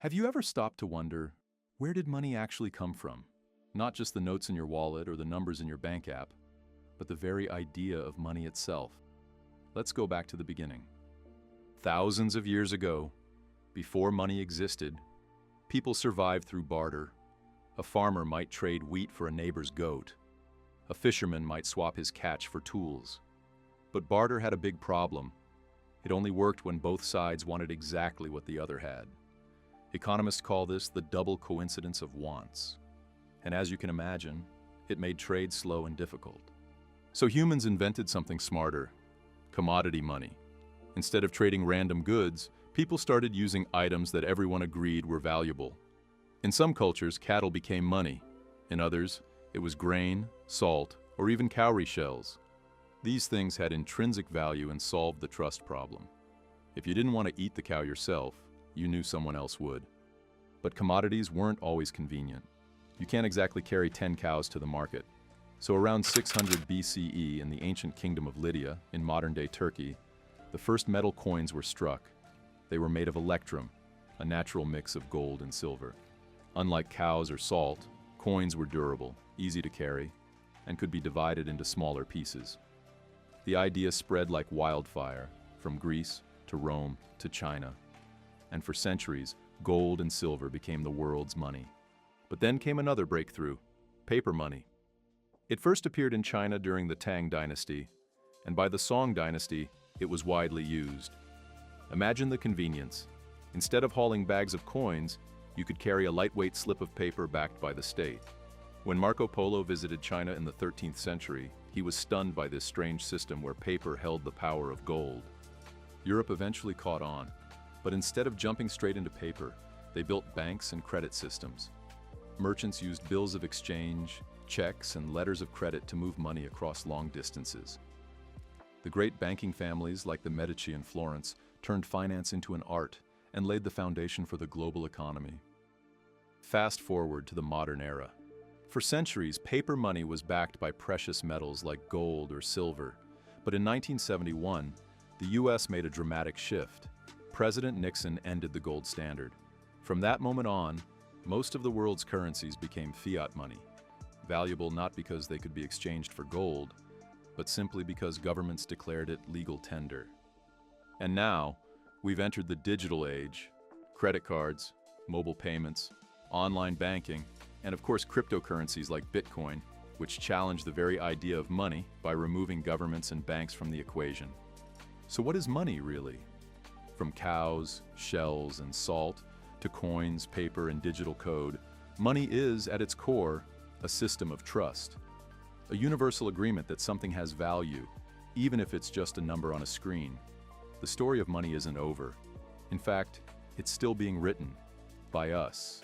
Have you ever stopped to wonder, where did money actually come from? Not just the notes in your wallet or the numbers in your bank app, but the very idea of money itself. Let's go back to the beginning. Thousands of years ago, before money existed, people survived through barter. A farmer might trade wheat for a neighbor's goat. A fisherman might swap his catch for tools. But barter had a big problem. It only worked when both sides wanted exactly what the other had. Economists call this the double coincidence of wants. And as you can imagine, it made trade slow and difficult. So humans invented something smarter: commodity money. Instead of trading random goods, people started using items that everyone agreed were valuable. In some cultures, cattle became money. In others, it was grain, salt, or even cowrie shells. These things had intrinsic value and solved the trust problem. If you didn't want to eat the cow yourself, you knew someone else would. But commodities weren't always convenient. You can't exactly carry 10 cows to the market. So around 600 BCE in the ancient kingdom of Lydia, in modern-day Turkey, the first metal coins were struck. They were made of electrum, a natural mix of gold and silver. Unlike cows or salt, coins were durable, easy to carry, and could be divided into smaller pieces. The idea spread like wildfire, from Greece to Rome to China. And for centuries, gold and silver became the world's money. But then came another breakthrough: paper money. It first appeared in China during the Tang dynasty, and by the Song dynasty, it was widely used. Imagine the convenience. Instead of hauling bags of coins, you could carry a lightweight slip of paper backed by the state. When Marco Polo visited China in the 13th century, he was stunned by this strange system where paper held the power of gold. Europe eventually caught on, but instead of jumping straight into paper, they built banks and credit systems. Merchants used bills of exchange, checks, and letters of credit to move money across long distances. The great banking families like the Medici in Florence turned finance into an art and laid the foundation for the global economy. Fast forward to the modern era. For centuries, paper money was backed by precious metals like gold or silver. But in 1971, the US made a dramatic shift. President Nixon ended the gold standard. From that moment on, most of the world's currencies became fiat money, valuable not because they could be exchanged for gold, but simply because governments declared it legal tender. And now, we've entered the digital age. Credit cards, mobile payments, online banking, and of course cryptocurrencies like Bitcoin, which challenge the very idea of money by removing governments and banks from the equation. So what is money really? From cows, shells, and salt, to coins, paper, and digital code, money is, at its core, a system of trust. A universal agreement that something has value, even if it's just a number on a screen. The story of money isn't over. In fact, it's still being written by us.